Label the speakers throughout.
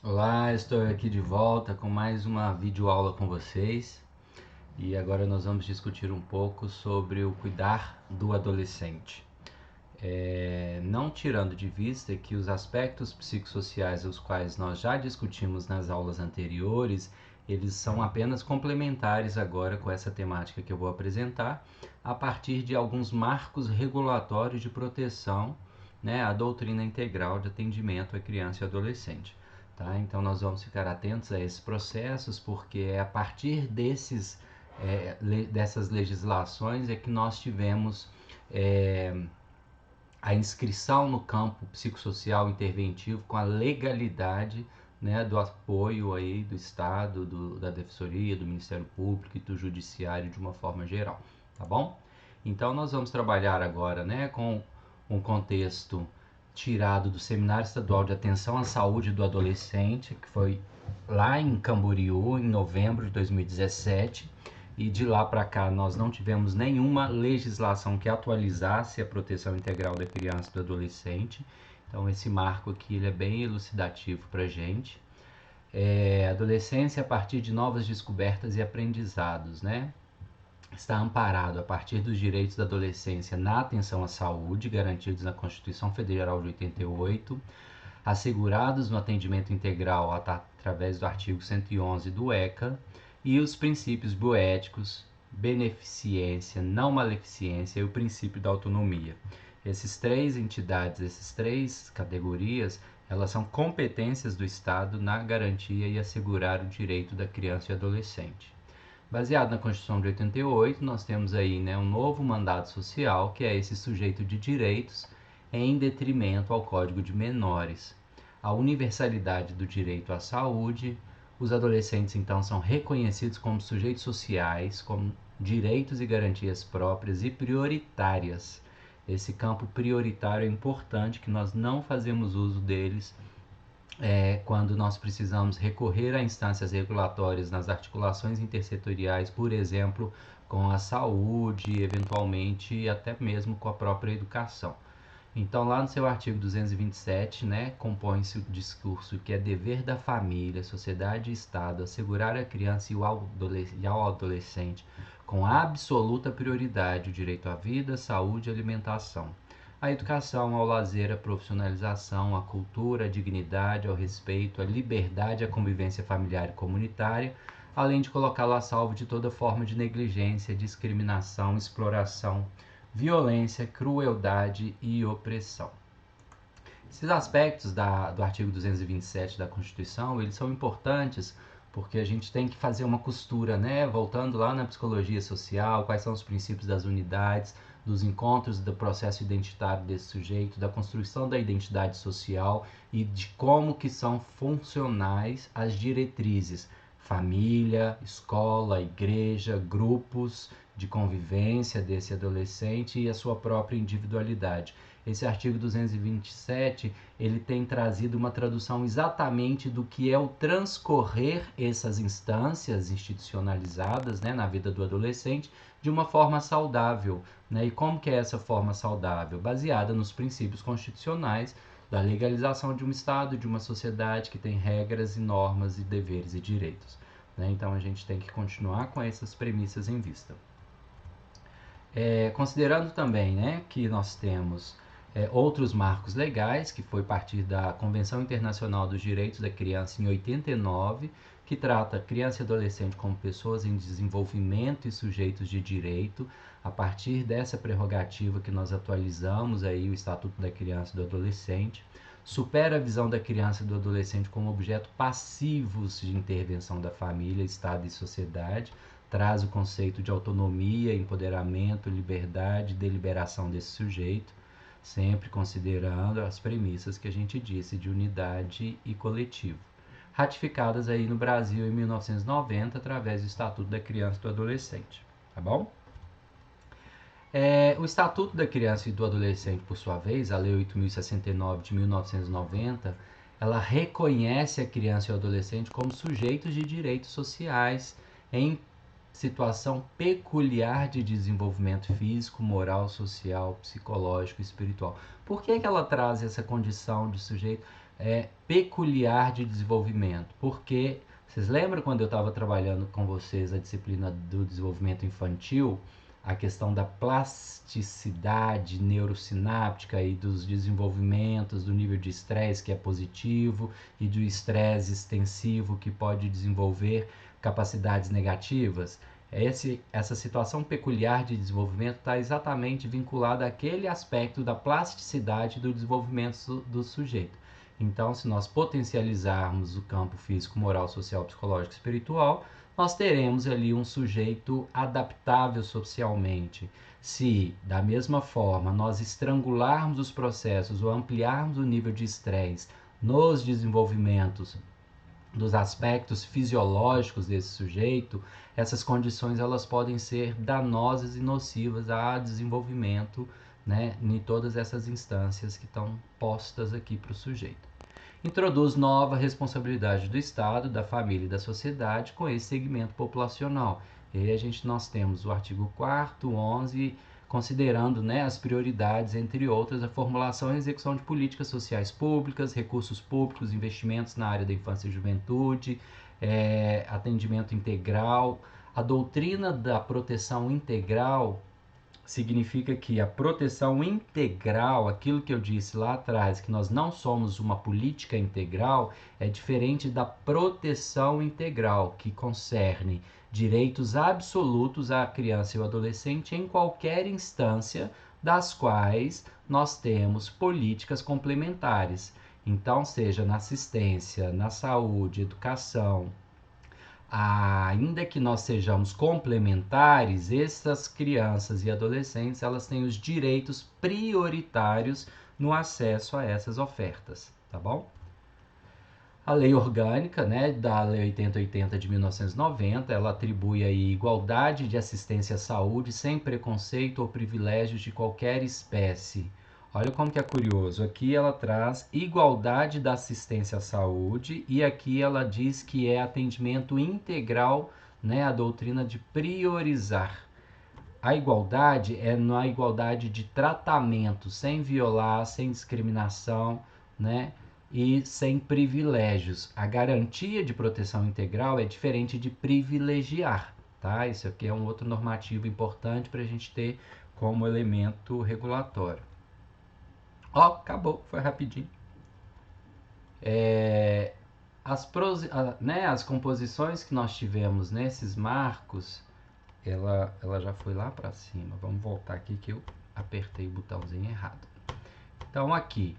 Speaker 1: Olá, estou aqui de volta com mais uma videoaula com vocês e agora nós vamos discutir um pouco sobre o cuidar do adolescente. Não tirando de vista que os aspectos psicossociais, os quais nós já discutimos nas aulas anteriores, eles são apenas complementares agora com essa temática que eu vou apresentar, a partir de alguns marcos regulatórios de proteção, né, à doutrina integral de atendimento à criança e adolescente. Tá? Então nós vamos ficar atentos a esses processos, porque é a partir dessas legislações é que nós tivemos a inscrição no campo psicossocial interventivo com a legalidade, né, do apoio aí do Estado, da Defensoria, do Ministério Público e do Judiciário de uma forma geral, tá bom? Então nós vamos trabalhar agora, né, com um contexto tirado do Seminário Estadual de Atenção à Saúde do Adolescente, que foi lá em Camboriú, em novembro de 2017, e de lá para cá nós não tivemos nenhuma legislação que atualizasse a proteção integral da criança e do adolescente. Então esse marco aqui ele é bem elucidativo para a gente. Adolescência a partir de novas descobertas e aprendizados, né? Está amparado a partir dos direitos da adolescência na atenção à saúde, garantidos na Constituição Federal de 88, assegurados no atendimento integral através do artigo 111 do ECA, e os princípios bioéticos, beneficência, não maleficência e o princípio da autonomia. Essas três entidades, essas três categorias, elas são competências do Estado na garantia e assegurar o direito da criança e adolescente. Baseado na Constituição de 88, nós temos aí, né, um novo mandato social, que é esse sujeito de direitos em detrimento ao Código de Menores. A universalidade do direito à saúde, os adolescentes então são reconhecidos como sujeitos sociais, com direitos e garantias próprias e prioritárias. Esse campo prioritário é importante, que nós não fazemos uso deles quando nós precisamos recorrer a instâncias regulatórias nas articulações intersetoriais, por exemplo, com a saúde, eventualmente até mesmo com a própria educação. Então, lá no seu artigo 227, né, compõe-se o discurso que é dever da família, sociedade e Estado assegurar à criança e ao adolescente com absoluta prioridade o direito à vida, saúde e alimentação. A educação, ao lazer, a profissionalização, a cultura, a dignidade, ao respeito, a liberdade, a convivência familiar e comunitária, além de colocá-lo a salvo de toda forma de negligência, discriminação, exploração, violência, crueldade e opressão. Esses aspectos do artigo 227 da Constituição, eles são importantes porque a gente tem que fazer uma costura, né? Voltando lá na psicologia social, quais são os princípios das unidades, dos encontros do processo identitário desse sujeito, da construção da identidade social e de como que são funcionais as diretrizes, família, escola, igreja, grupos de convivência desse adolescente e a sua própria individualidade. Esse artigo 227, ele tem trazido uma tradução exatamente do que é o transcorrer essas instâncias institucionalizadas, né, na vida do adolescente de uma forma saudável, né? E como que é essa forma saudável? Baseada nos princípios constitucionais da legalização de um Estado, de uma sociedade que tem regras e normas e deveres e direitos, né? Então a gente tem que continuar com essas premissas em vista. Considerando também, né, que nós temos outros marcos legais, que foi a partir da Convenção Internacional dos Direitos da Criança em 89, que trata criança e adolescente como pessoas em desenvolvimento e sujeitos de direito. A partir dessa prerrogativa que nós atualizamos aí o Estatuto da Criança e do Adolescente, supera a visão da criança e do adolescente como objeto passivos de intervenção da família, Estado e sociedade, traz o conceito de autonomia, empoderamento, liberdade, deliberação desse sujeito, sempre considerando as premissas que a gente disse de unidade e coletivo, ratificadas aí no Brasil em 1990 através do Estatuto da Criança e do Adolescente, tá bom? O Estatuto da Criança e do Adolescente, por sua vez, a Lei 8.069 de 1990, ela reconhece a criança e o adolescente como sujeitos de direitos sociais em situação peculiar de desenvolvimento físico, moral, social, psicológico e espiritual. Por que ela traz essa condição de sujeito? peculiar de desenvolvimento, porque vocês lembram quando eu estava trabalhando com vocês a disciplina do desenvolvimento infantil, a questão da plasticidade neurosináptica e dos desenvolvimentos do nível de estresse que é positivo e do estresse extensivo que pode desenvolver capacidades negativas? Essa situação peculiar de desenvolvimento está exatamente vinculada àquele aspecto da plasticidade do desenvolvimento do sujeito. Então, se nós potencializarmos o campo físico, moral, social, psicológico e espiritual, nós teremos ali um sujeito adaptável socialmente. Se, da mesma forma, nós estrangularmos os processos ou ampliarmos o nível de estresse nos desenvolvimentos dos aspectos fisiológicos desse sujeito, essas condições elas podem ser danosas e nocivas ao desenvolvimento, né, em todas essas instâncias que estão postas aqui para o sujeito. Introduz nova responsabilidade do Estado, da família e da sociedade com esse segmento populacional. E aí nós temos o artigo 4º, 11, considerando, né, as prioridades, entre outras, a formulação e execução de políticas sociais públicas, recursos públicos, investimentos na área da infância e juventude, atendimento integral. A doutrina da proteção integral significa que a proteção integral, aquilo que eu disse lá atrás, que nós não somos uma política integral, é diferente da proteção integral, que concerne direitos absolutos à criança e ao adolescente em qualquer instância das quais nós temos políticas complementares. Então, seja na assistência, na saúde, educação, ainda que nós sejamos complementares, essas crianças e adolescentes, elas têm os direitos prioritários no acesso a essas ofertas, tá bom? A lei orgânica, né, da Lei 8080 de 1990, ela atribui aí igualdade de assistência à saúde sem preconceito ou privilégios de qualquer espécie. Olha como que é curioso, aqui ela traz igualdade da assistência à saúde e aqui ela diz que é atendimento integral, né, a doutrina de priorizar. A igualdade é na igualdade de tratamento, sem violar, sem discriminação, né, e sem privilégios. A garantia de proteção integral é diferente de privilegiar, tá? Isso aqui é um outro normativo importante para a gente ter como elemento regulatório. Ó, acabou, foi rapidinho. As composições que nós tivemos nesses marcos, ela já foi lá para cima. Vamos voltar aqui que eu apertei o botãozinho errado. Então aqui,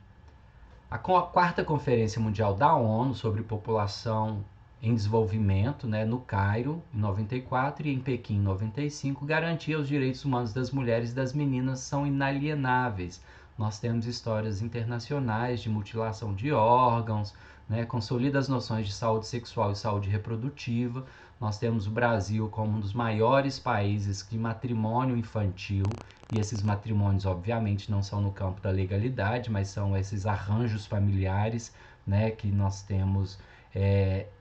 Speaker 1: a quarta Conferência Mundial da ONU sobre População em Desenvolvimento, né, no Cairo, em 94, e em Pequim, em 95, garantia os direitos humanos das mulheres e das meninas são inalienáveis. Nós temos histórias internacionais de mutilação de órgãos, né, consolida as noções de saúde sexual e saúde reprodutiva. Nós temos o Brasil como um dos maiores países de matrimônio infantil, e esses matrimônios, obviamente, não são no campo da legalidade, mas são esses arranjos familiares, né, que nós temos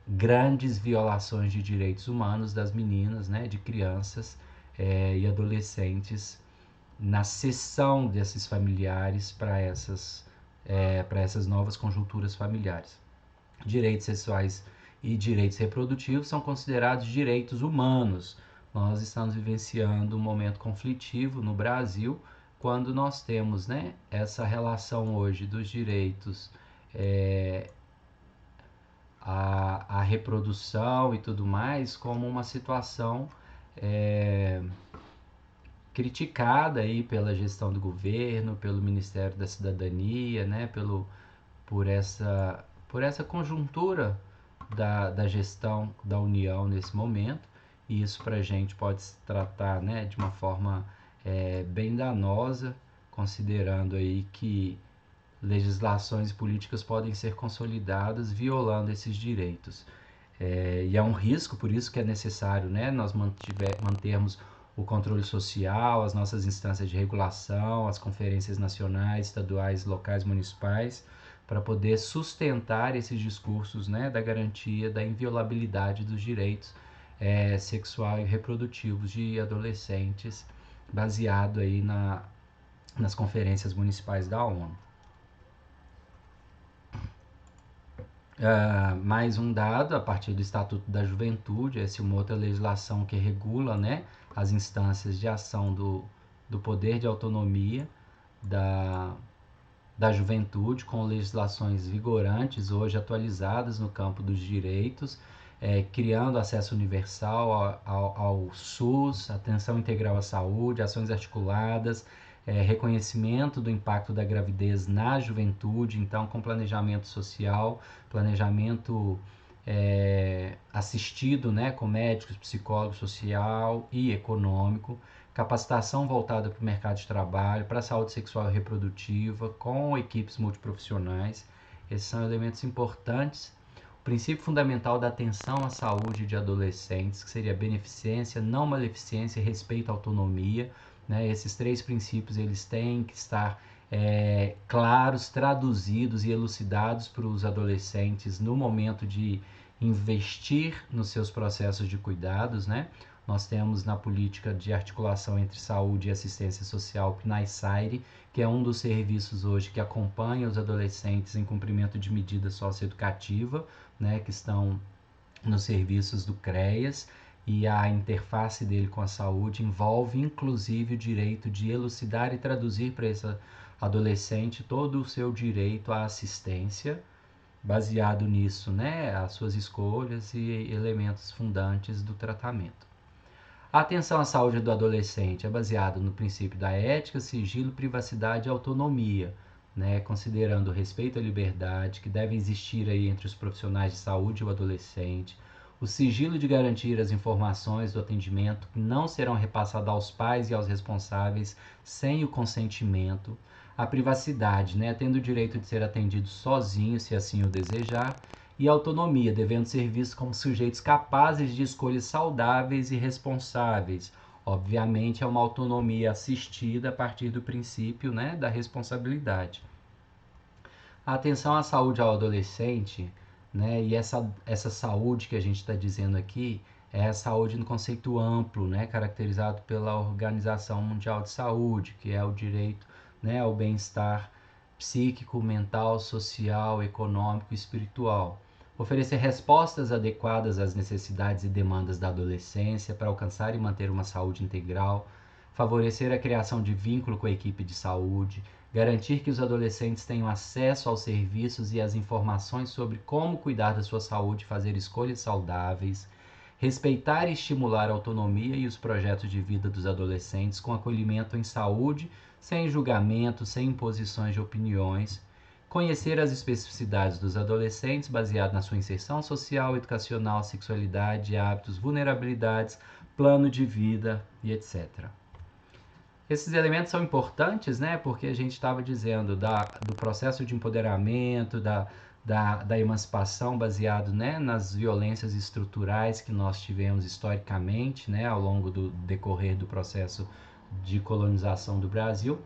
Speaker 1: grandes violações de direitos humanos das meninas, né, de crianças e adolescentes na cessão desses familiares para essas novas conjunturas familiares. Direitos sexuais e direitos reprodutivos são considerados direitos humanos. Nós estamos vivenciando um momento conflitivo no Brasil, quando nós temos, né, essa relação hoje dos direitos à reprodução e tudo mais como uma situação criticada aí pela gestão do governo, pelo Ministério da Cidadania, né, por essa conjuntura da gestão da União nesse momento. E isso para a gente pode se tratar, né, de uma forma bem danosa, considerando aí que legislações e políticas podem ser consolidadas violando esses direitos. E é um risco, por isso que é necessário, né, nós mantermos o controle social, as nossas instâncias de regulação, as conferências nacionais, estaduais, locais, municipais, para poder sustentar esses discursos, né, da garantia da inviolabilidade dos direitos sexual e reprodutivos de adolescentes, baseado aí nas conferências municipais da ONU. Mais um dado, a partir do Estatuto da Juventude, essa é uma outra legislação que regula, né, as instâncias de ação do poder de autonomia da juventude, com legislações vigorantes, hoje atualizadas no campo dos direitos, criando acesso universal ao SUS, atenção integral à saúde, ações articuladas, reconhecimento do impacto da gravidez na juventude, então com planejamento social, planejamento assistido, né, com médicos, psicólogo social e econômico, capacitação voltada para o mercado de trabalho, para a saúde sexual e reprodutiva, com equipes multiprofissionais. Esses são elementos importantes. O princípio fundamental da atenção à saúde de adolescentes, que seria beneficência, não maleficência, respeito à autonomia, né? Esses 3 princípios eles têm que estar claros, traduzidos e elucidados para os adolescentes no momento de investir nos seus processos de cuidados, né? Nós temos na política de articulação entre saúde e assistência social o PNAE-SAIRE, que é um dos serviços hoje que acompanha os adolescentes em cumprimento de medida socioeducativa, né, que estão nos serviços do CREAS, e a interface dele com a saúde envolve inclusive o direito de elucidar e traduzir para esse adolescente todo o seu direito à assistência, baseado nisso, né, as suas escolhas e elementos fundantes do tratamento. A atenção à saúde do adolescente é baseada no princípio da ética, sigilo, privacidade e autonomia, né, considerando o respeito à liberdade que deve existir aí entre os profissionais de saúde e o adolescente, o sigilo de garantir as informações do atendimento que não serão repassadas aos pais e aos responsáveis sem o consentimento, a privacidade, né, tendo o direito de ser atendido sozinho, se assim o desejar, e autonomia, devendo ser vistos como sujeitos capazes de escolhas saudáveis e responsáveis. Obviamente, é uma autonomia assistida a partir do princípio, né, da responsabilidade. A atenção à saúde ao adolescente, né, e essa saúde que a gente está dizendo aqui, é a saúde no conceito amplo, né, caracterizado pela Organização Mundial de Saúde, que é o direito, né, ao bem-estar psíquico, mental, social, econômico e espiritual. Oferecer respostas adequadas às necessidades e demandas da adolescência para alcançar e manter uma saúde integral, favorecer a criação de vínculo com a equipe de saúde, garantir que os adolescentes tenham acesso aos serviços e às informações sobre como cuidar da sua saúde e fazer escolhas saudáveis, respeitar e estimular a autonomia e os projetos de vida dos adolescentes com acolhimento em saúde, sem julgamento, sem imposições de opiniões, conhecer as especificidades dos adolescentes baseado na sua inserção social, educacional, sexualidade, hábitos, vulnerabilidades, plano de vida e etc. Esses elementos são importantes, né? Porque a gente estava dizendo do processo de empoderamento, da emancipação baseado, né, nas violências estruturais que nós tivemos historicamente, né, ao longo do decorrer do processo de colonização do Brasil.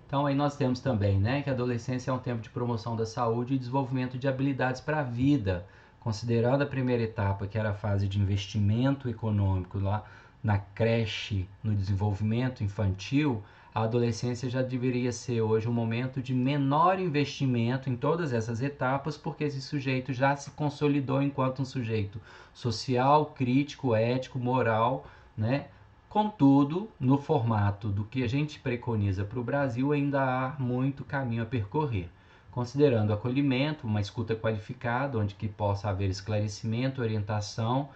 Speaker 1: Então aí nós temos também, né, que a adolescência é um tempo de promoção da saúde e desenvolvimento de habilidades para a vida, considerando a primeira etapa, que era a fase de investimento econômico lá na creche, no desenvolvimento infantil, a adolescência já deveria ser hoje um momento de menor investimento em todas essas etapas, porque esse sujeito já se consolidou enquanto um sujeito social, crítico, ético, moral, né? Contudo, no formato do que a gente preconiza para o Brasil, ainda há muito caminho a percorrer. Considerando acolhimento, uma escuta qualificada, onde que possa haver esclarecimento, orientação,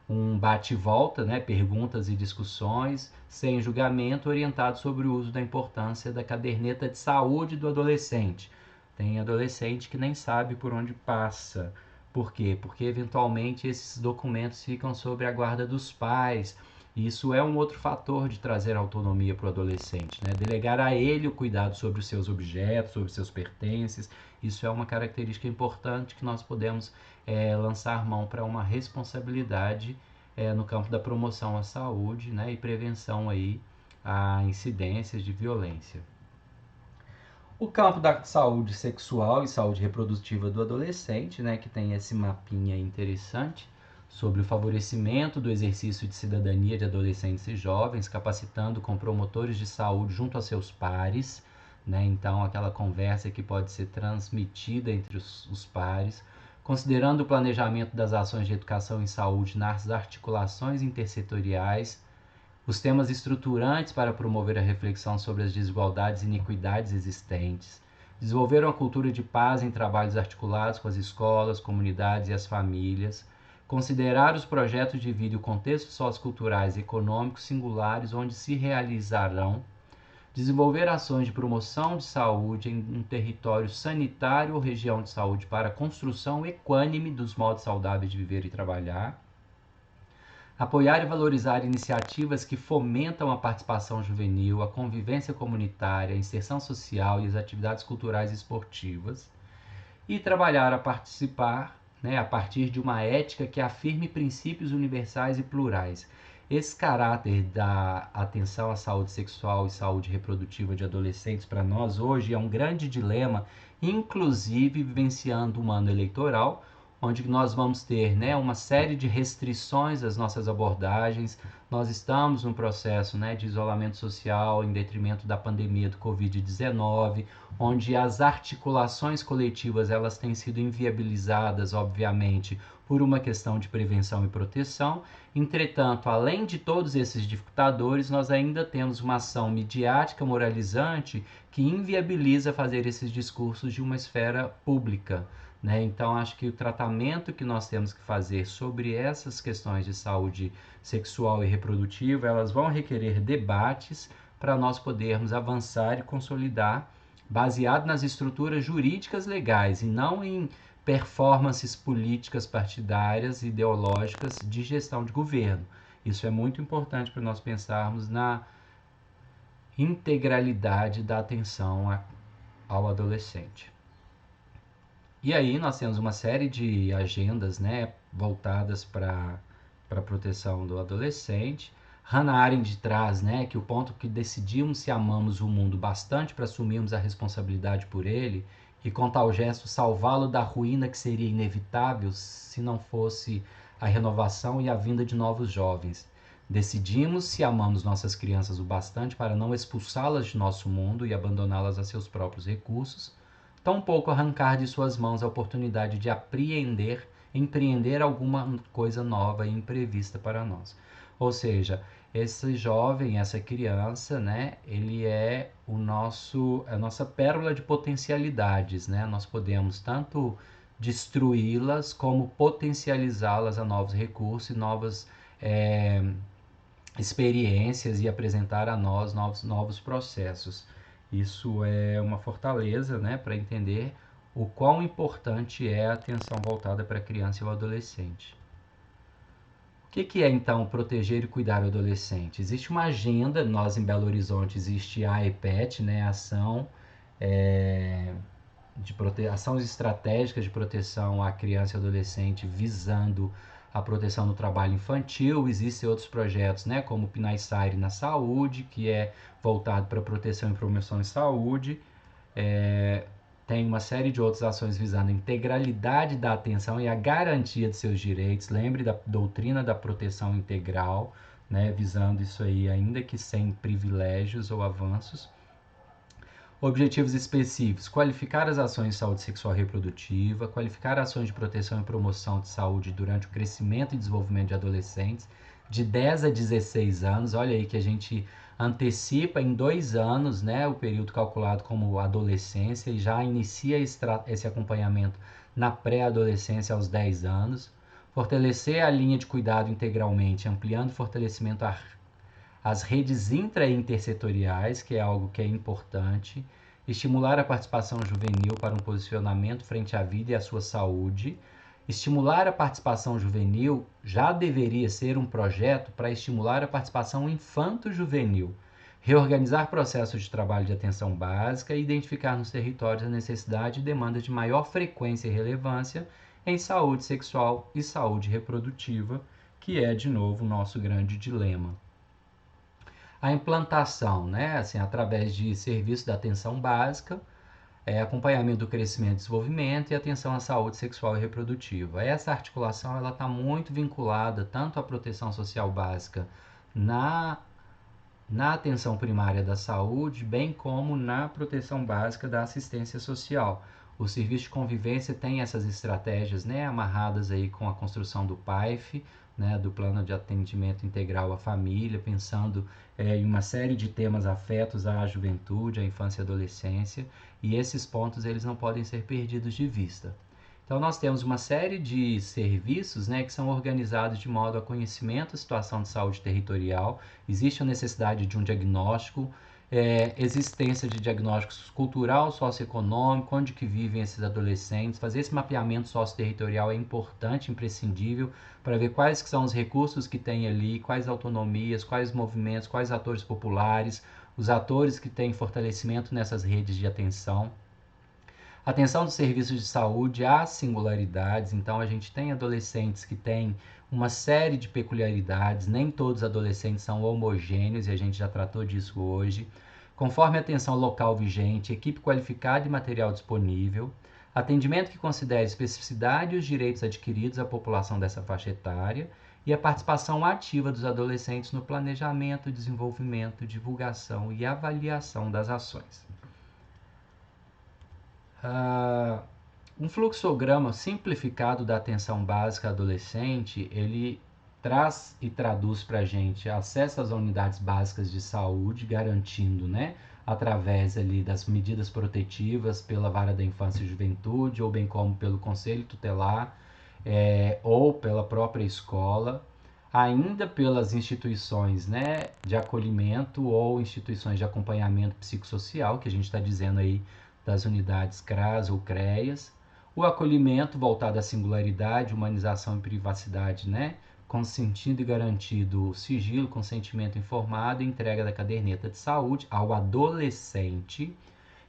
Speaker 1: um bate-volta, né, perguntas e discussões, sem julgamento, orientado sobre o uso da importância da caderneta de saúde do adolescente. Tem adolescente que nem sabe por onde passa. Por quê? Porque eventualmente esses documentos ficam sob a guarda dos pais. Isso é um outro fator de trazer autonomia para o adolescente, né? Delegar a ele o cuidado sobre os seus objetos, sobre os seus pertences. Isso é uma característica importante que nós podemos lançar mão para uma responsabilidade no campo da promoção à saúde, né, e prevenção aí a incidências de violência. O campo da saúde sexual e saúde reprodutiva do adolescente, né, que tem esse mapinha interessante sobre o favorecimento do exercício de cidadania de adolescentes e jovens, capacitando com promotores de saúde junto aos seus pares, né, então aquela conversa que pode ser transmitida entre os pares, considerando o planejamento das ações de educação em saúde nas articulações intersetoriais, os temas estruturantes para promover a reflexão sobre as desigualdades e iniquidades existentes, desenvolver uma cultura de paz em trabalhos articulados com as escolas, comunidades e as famílias, considerar os projetos de vida e o contexto socioculturais e econômicos singulares onde se realizarão, desenvolver ações de promoção de saúde em um território sanitário ou região de saúde para a construção equânime dos modos saudáveis de viver e trabalhar, apoiar e valorizar iniciativas que fomentam a participação juvenil, a convivência comunitária, a inserção social e as atividades culturais e esportivas, e trabalhar a participar, a partir de uma ética que afirme princípios universais e plurais. Esse caráter da atenção à saúde sexual e saúde reprodutiva de adolescentes para nós hoje é um grande dilema, inclusive vivenciando um ano eleitoral, onde nós vamos ter uma série de restrições às nossas abordagens. Nós estamos num processo de isolamento social em detrimento da pandemia do Covid-19, onde as articulações coletivas elas têm sido inviabilizadas, obviamente, por uma questão de prevenção e proteção. Entretanto, além de todos esses dificultadores, nós ainda temos uma ação midiática moralizante que inviabiliza fazer esses discursos de uma esfera pública. Então, acho que o tratamento que nós temos que fazer sobre essas questões de saúde sexual e reprodutiva, elas vão requerer debates para nós podermos avançar e consolidar, baseado nas estruturas jurídicas legais e não em performances políticas partidárias, ideológicas de gestão de governo. Isso é muito importante para nós pensarmos na integralidade da atenção ao adolescente. E aí nós temos uma série de agendas voltadas para a proteção do adolescente. Hannah Arendt traz que o ponto que decidimos se amamos o mundo bastante para assumirmos a responsabilidade por ele e com tal gesto salvá-lo da ruína que seria inevitável se não fosse a renovação e a vinda de novos jovens. Decidimos se amamos nossas crianças o bastante para não expulsá-las de nosso mundo e abandoná-las a seus próprios recursos, tampouco arrancar de suas mãos a oportunidade de empreender alguma coisa nova e imprevista para nós. Ou seja, esse jovem, essa criança, ele é a nossa pérola de potencialidades, Nós podemos tanto destruí-las como potencializá-las a novos recursos e novas experiências e apresentar a nós novos processos. Isso é uma fortaleza para entender o quão importante é a atenção voltada para a criança e o adolescente. O que é, então, proteger e cuidar do adolescente? Existe uma agenda, nós em Belo Horizonte existe a AEPET, ações estratégicas de proteção à criança e adolescente visando a proteção no trabalho infantil. Existem outros projetos, como o PNAE-SAIRE na saúde, que é voltado para proteção e promoção em saúde. Tem uma série de outras ações visando a integralidade da atenção e a garantia de seus direitos. Lembre da doutrina da proteção integral, visando isso aí, ainda que sem privilégios ou avanços. Objetivos específicos: qualificar as ações de saúde sexual e reprodutiva, qualificar ações de proteção e promoção de saúde durante o crescimento e desenvolvimento de adolescentes de 10 a 16 anos. Olha aí que a gente antecipa em 2 anos o período calculado como adolescência e já inicia esse acompanhamento na pré-adolescência aos 10 anos. Fortalecer a linha de cuidado integralmente, ampliando o fortalecimento as redes intra e intersetoriais, que é algo que é importante. Estimular a participação juvenil para um posicionamento frente à vida e à sua saúde. Estimular a participação juvenil já deveria ser um projeto para estimular a participação infanto-juvenil. Reorganizar processos de trabalho de atenção básica e identificar nos territórios a necessidade e demanda de maior frequência e relevância em saúde sexual e saúde reprodutiva, que é, de novo, o nosso grande dilema. A implantação, através de serviços de atenção básica, acompanhamento do crescimento e desenvolvimento e atenção à saúde sexual e reprodutiva. Essa articulação está muito vinculada tanto à proteção social básica na atenção primária da saúde, bem como na proteção básica da assistência social. O serviço de convivência tem essas estratégias, né, amarradas aí com a construção do PAIF, né, do Plano de Atendimento Integral à Família, pensando em uma série de temas afetos à juventude, à infância e adolescência, e esses pontos eles não podem ser perdidos de vista. Então nós temos uma série de serviços, né, que são organizados de modo a conhecimento da situação de saúde territorial. Existe a necessidade de um diagnóstico, existência de diagnósticos cultural, socioeconômico, onde que vivem esses adolescentes. Fazer esse mapeamento socioterritorial é importante, imprescindível, para ver quais que são os recursos que tem ali, quais autonomias, quais movimentos, quais atores populares, os atores que têm fortalecimento nessas redes de atenção. Atenção dos serviços de saúde às singularidades, então a gente tem adolescentes que têm uma série de peculiaridades, nem todos os adolescentes são homogêneos e a gente já tratou disso hoje. Conforme a atenção local vigente, equipe qualificada e material disponível, atendimento que considere a especificidade e os direitos adquiridos à população dessa faixa etária e a participação ativa dos adolescentes no planejamento, desenvolvimento, divulgação e avaliação das ações. Um fluxograma simplificado da atenção básica adolescente, ele traz e traduz para a gente acesso às unidades básicas de saúde, garantindo, né, através ali das medidas protetivas pela Vara da Infância e Juventude, ou bem como pelo Conselho Tutelar, ou pela própria escola, ainda pelas instituições, né, de acolhimento ou instituições de acompanhamento psicossocial, que a gente está dizendo aí das unidades CRAS ou CREAS, o acolhimento voltado à singularidade, humanização e privacidade, né, consentindo e garantido o sigilo, consentimento informado e entrega da caderneta de saúde ao adolescente,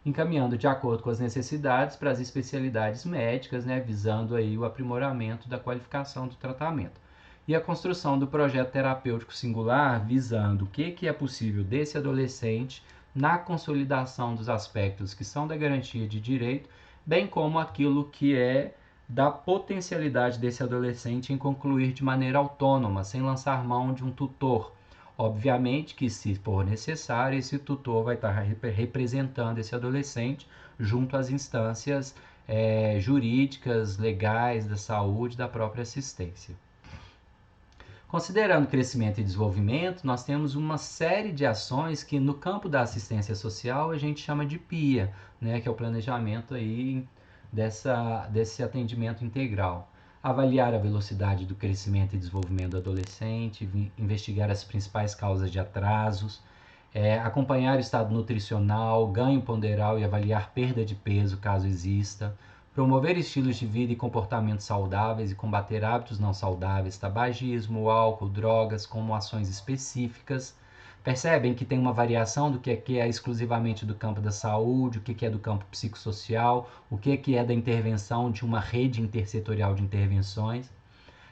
Speaker 1: encaminhando de acordo com as necessidades para as especialidades médicas, né, visando aí o aprimoramento da qualificação do tratamento. E a construção do projeto terapêutico singular, visando o que é possível desse adolescente na consolidação dos aspectos que são da garantia de direito, bem como aquilo que é da potencialidade desse adolescente em concluir de maneira autônoma, sem lançar mão de um tutor. Obviamente que, se for necessário, esse tutor vai estar representando esse adolescente junto às instâncias jurídicas, legais, da saúde, da própria assistência. Considerando crescimento e desenvolvimento, nós temos uma série de ações que no campo da assistência social a gente chama de PIA, né, que é o planejamento aí desse atendimento integral. Avaliar a velocidade do crescimento e desenvolvimento do adolescente, investigar as principais causas de atrasos, acompanhar o estado nutricional, ganho ponderal e avaliar perda de peso, caso exista, promover estilos de vida e comportamentos saudáveis e combater hábitos não saudáveis, tabagismo, álcool, drogas, como ações específicas. Percebem que tem uma variação do que é exclusivamente do campo da saúde, o que é do campo psicossocial, o que é da intervenção de uma rede intersetorial de intervenções.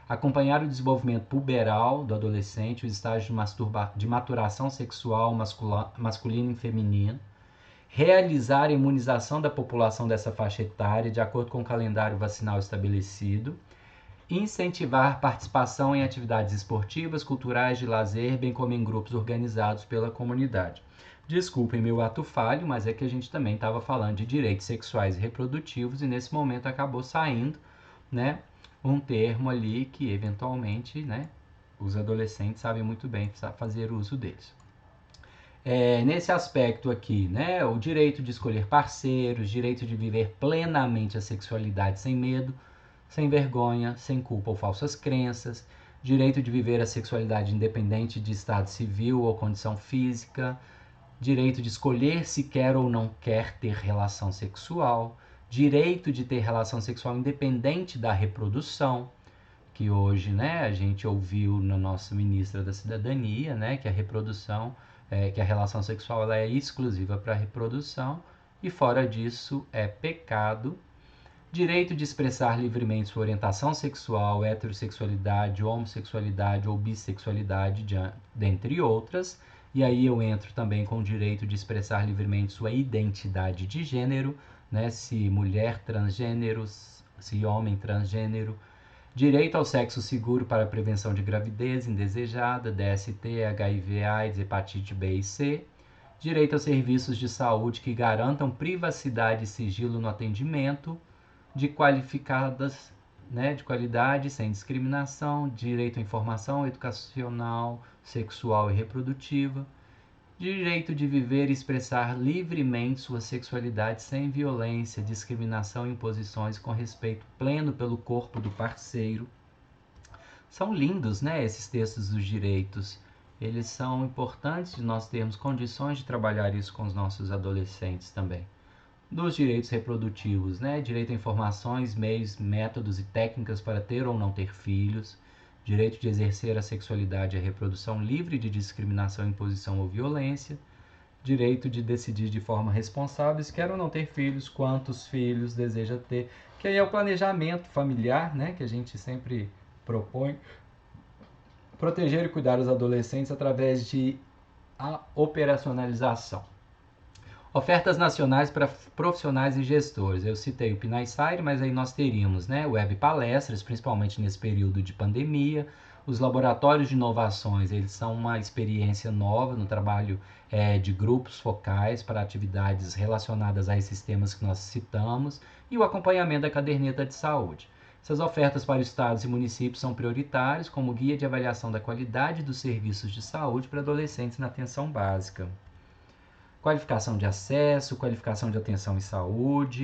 Speaker 1: Acompanhar o desenvolvimento puberal do adolescente, os estágios de maturação sexual masculino e feminino. Realizar a imunização da população dessa faixa etária de acordo com o calendário vacinal estabelecido, incentivar participação em atividades esportivas, culturais, de lazer, bem como em grupos organizados pela comunidade. Desculpem meu ato falho, mas é que a gente também estava falando de direitos sexuais e reprodutivos e nesse momento acabou saindo, né, um termo ali que eventualmente, né, os adolescentes sabem muito bem fazer uso deles. Nesse aspecto aqui, né, o direito de escolher parceiros, direito de viver plenamente a sexualidade sem medo, sem vergonha, sem culpa ou falsas crenças, direito de viver a sexualidade independente de estado civil ou condição física, direito de escolher se quer ou não quer ter relação sexual, direito de ter relação sexual independente da reprodução, que hoje, né, a gente ouviu na nossa ministra da Cidadania, né, que a reprodução que a relação sexual ela é exclusiva para a reprodução e fora disso é pecado. Direito de expressar livremente sua orientação sexual, heterossexualidade, homossexualidade ou bissexualidade, dentre outras. E aí eu entro também com o direito de expressar livremente sua identidade de gênero, né? Se mulher transgênero, se homem transgênero. Direito ao sexo seguro para a prevenção de gravidez indesejada, DST, HIV, AIDS, hepatite B e C. direito a serviços de saúde que garantam privacidade e sigilo no atendimento, de qualificadas, né, de qualidade, sem discriminação, direito à informação educacional, sexual e reprodutiva, direito de viver e expressar livremente sua sexualidade sem violência, discriminação e imposições, com respeito pleno pelo corpo do parceiro. São lindos, né, esses textos dos direitos. Eles são importantes de nós termos condições de trabalhar isso com os nossos adolescentes também. Dos direitos reprodutivos, né, direito a informações, meios, métodos e técnicas para ter ou não ter filhos, direito de exercer a sexualidade e a reprodução livre de discriminação, imposição ou violência, direito de decidir de forma responsável se quer ou não ter filhos, quantos filhos deseja ter, que aí é o planejamento familiar, né, que a gente sempre propõe. Proteger e cuidar os adolescentes através de a operacionalização. Ofertas nacionais para profissionais e gestores. Eu citei o PNAE-SAIRE, mas aí nós teríamos, né, web palestras, principalmente nesse período de pandemia. Os laboratórios de inovações, eles são uma experiência nova no trabalho de grupos focais para atividades relacionadas a esses temas que nós citamos, e o acompanhamento da caderneta de saúde. Essas ofertas para estados e municípios são prioritárias como guia de avaliação da qualidade dos serviços de saúde para adolescentes na atenção básica. Qualificação de acesso, qualificação de atenção e saúde,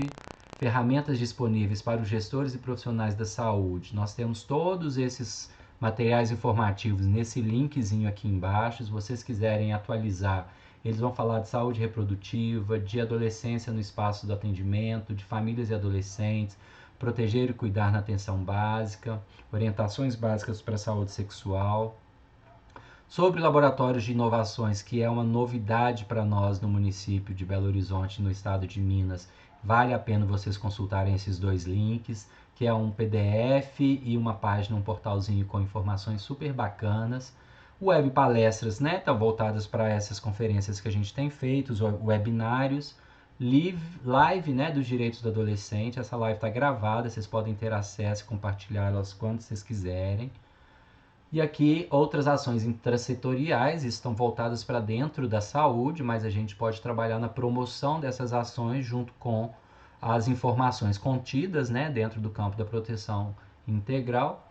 Speaker 1: ferramentas disponíveis para os gestores e profissionais da saúde. Nós temos todos esses materiais informativos nesse linkzinho aqui embaixo. Se vocês quiserem atualizar, eles vão falar de saúde reprodutiva, de adolescência no espaço do atendimento, de famílias e adolescentes, proteger e cuidar na atenção básica, orientações básicas para a saúde sexual. Sobre laboratórios de inovações, que é uma novidade para nós no município de Belo Horizonte, no estado de Minas, vale a pena vocês consultarem esses dois links, que é um PDF e uma página, um portalzinho com informações super bacanas. Web palestras, né, tá voltadas para essas conferências que a gente tem feito, os webinários. Live, né, dos direitos do adolescente. Essa live está gravada, vocês podem ter acesso e compartilhá-las quando vocês quiserem. E aqui outras ações intrasetoriais estão voltadas para dentro da saúde, mas a gente pode trabalhar na promoção dessas ações junto com as informações contidas, né, dentro do campo da proteção integral.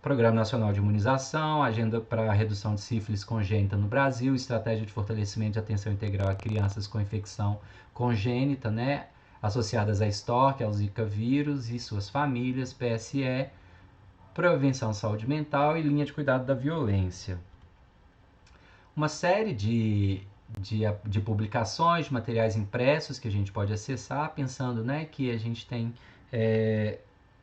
Speaker 1: Programa Nacional de Imunização, Agenda para a Redução de Sífilis Congênita no Brasil, Estratégia de Fortalecimento de Atenção Integral a Crianças com Infecção Congênita, né, associadas à STORC, ao Zika vírus e suas famílias, PSE, Prevenção à Saúde Mental e Linha de Cuidado da Violência. Uma série de publicações, de materiais impressos que a gente pode acessar, pensando, né, que a gente tem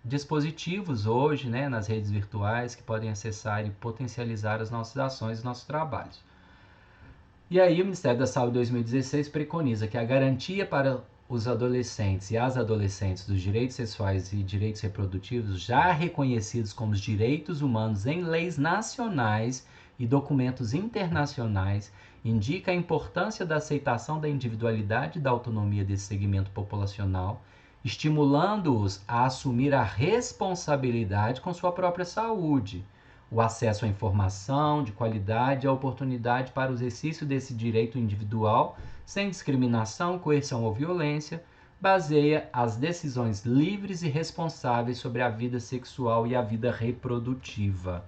Speaker 1: dispositivos hoje, né, nas redes virtuais que podem acessar e potencializar as nossas ações e nossos trabalhos. E aí o Ministério da Saúde 2016 preconiza que a garantia para os adolescentes e as adolescentes dos direitos sexuais e direitos reprodutivos, já reconhecidos como direitos humanos em leis nacionais e documentos internacionais, indica a importância da aceitação da individualidade e da autonomia desse segmento populacional, estimulando-os a assumir a responsabilidade com sua própria saúde, o acesso à informação de qualidade e a oportunidade para o exercício desse direito individual, sem discriminação, coerção ou violência, baseia as decisões livres e responsáveis sobre a vida sexual e a vida reprodutiva.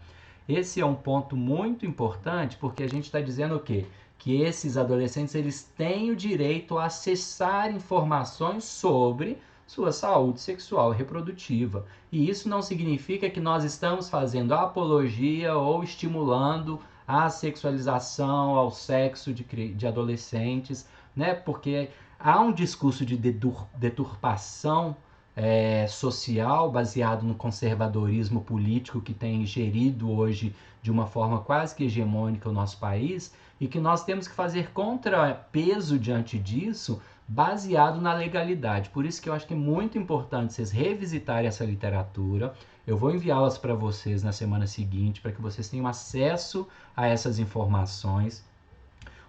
Speaker 1: Esse é um ponto muito importante, porque a gente está dizendo o quê? Que esses adolescentes eles têm o direito a acessar informações sobre sua saúde sexual e reprodutiva. E isso não significa que nós estamos fazendo apologia ou estimulando a sexualização ao sexo de adolescentes, né? Porque há um discurso de deturpação social baseado no conservadorismo político que tem gerido hoje de uma forma quase que hegemônica o nosso país, e que nós temos que fazer contrapeso diante disso, baseado na legalidade. Por isso que eu acho que é muito importante vocês revisitarem essa literatura. Eu vou enviá-las para vocês na semana seguinte, para que vocês tenham acesso a essas informações,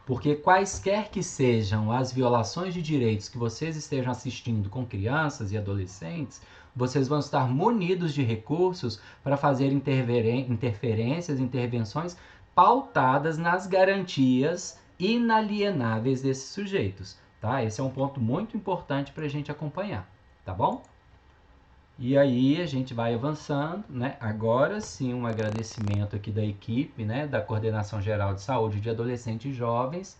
Speaker 1: porque quaisquer que sejam as violações de direitos que vocês estejam assistindo com crianças e adolescentes, vocês vão estar munidos de recursos para fazer interferências, intervenções pautadas nas garantias inalienáveis desses sujeitos, tá? Esse é um ponto muito importante para a gente acompanhar, tá bom? E aí a gente vai avançando, né? Agora sim, um agradecimento aqui da equipe, né? Da Coordenação Geral de Saúde de Adolescentes e Jovens.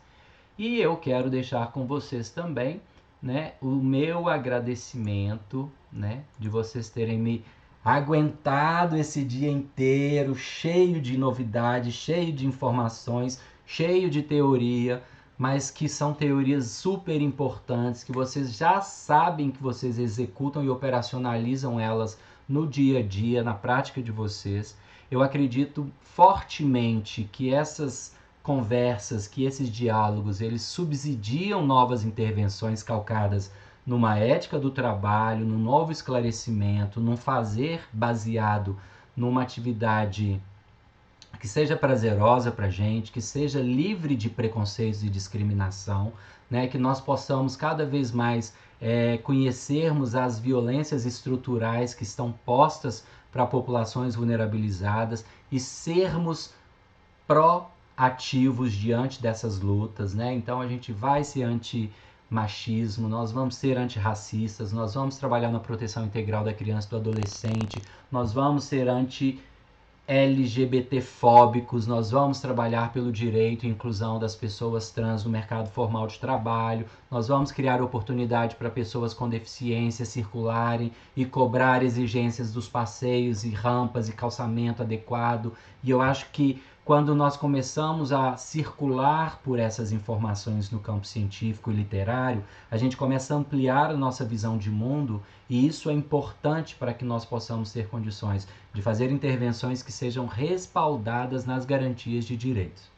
Speaker 1: E eu quero deixar com vocês também, né? O meu agradecimento, né? De vocês terem me aguentado esse dia inteiro, cheio de novidades, cheio de informações, cheio de teoria, mas que são teorias super importantes, que vocês já sabem que vocês executam e operacionalizam elas no dia a dia, na prática de vocês. Eu acredito fortemente que essas conversas, que esses diálogos, eles subsidiam novas intervenções calcadas numa ética do trabalho, num novo esclarecimento, num fazer baseado numa atividade que seja prazerosa para a gente, que seja livre de preconceitos e discriminação, né? Que nós possamos cada vez mais conhecermos as violências estruturais que estão postas para populações vulnerabilizadas e sermos proativos diante dessas lutas, né? Então a gente vai ser anti-machismo, nós vamos ser antirracistas, nós vamos trabalhar na proteção integral da criança e do adolescente, nós vamos ser LGBT-fóbicos, nós vamos trabalhar pelo direito e inclusão das pessoas trans no mercado formal de trabalho, nós vamos criar oportunidade para pessoas com deficiência circularem e cobrar exigências dos passeios e rampas e calçamento adequado. E eu acho que quando nós começamos a circular por essas informações no campo científico e literário, a gente começa a ampliar a nossa visão de mundo, e isso é importante para que nós possamos ter condições de fazer intervenções que sejam respaldadas nas garantias de direitos.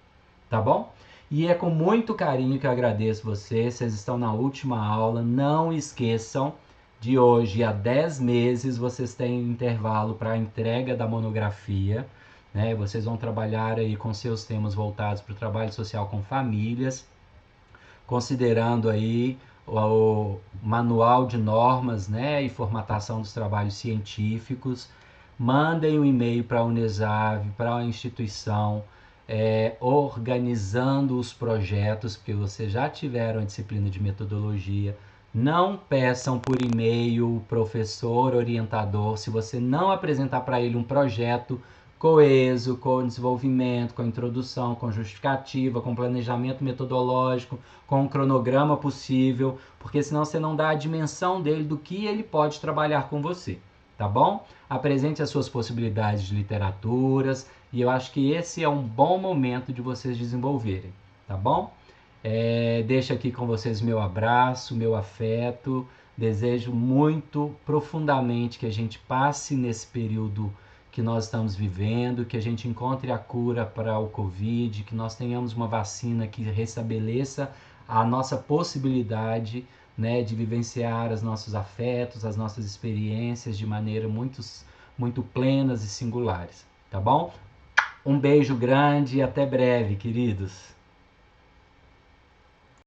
Speaker 1: Tá bom? E é com muito carinho que eu agradeço vocês. Vocês estão na última aula. Não esqueçam, de hoje a 10 meses vocês têm intervalo para a entrega da monografia. Né? Vocês vão trabalhar aí com seus temas voltados para o trabalho social com famílias, considerando aí o manual de normas, né, e formatação dos trabalhos científicos. Mandem um e-mail para a Unesave, para a instituição, organizando os projetos, porque vocês já tiveram a disciplina de metodologia. Não peçam por e-mail o professor orientador se você não apresentar para ele um projeto coeso, com desenvolvimento, com introdução, com justificativa, com planejamento metodológico, com um cronograma possível, porque senão você não dá a dimensão dele do que ele pode trabalhar com você, tá bom? Apresente as suas possibilidades de literaturas, e eu acho que esse é um bom momento de vocês desenvolverem, tá bom? Deixo aqui com vocês meu abraço, meu afeto, desejo muito profundamente que a gente passe nesse período que nós estamos vivendo, que a gente encontre a cura para o Covid, que nós tenhamos uma vacina que restabeleça a nossa possibilidade, né, de vivenciar os nossos afetos, as nossas experiências de maneira muito plenas e singulares, tá bom? Um beijo grande e até breve, queridos!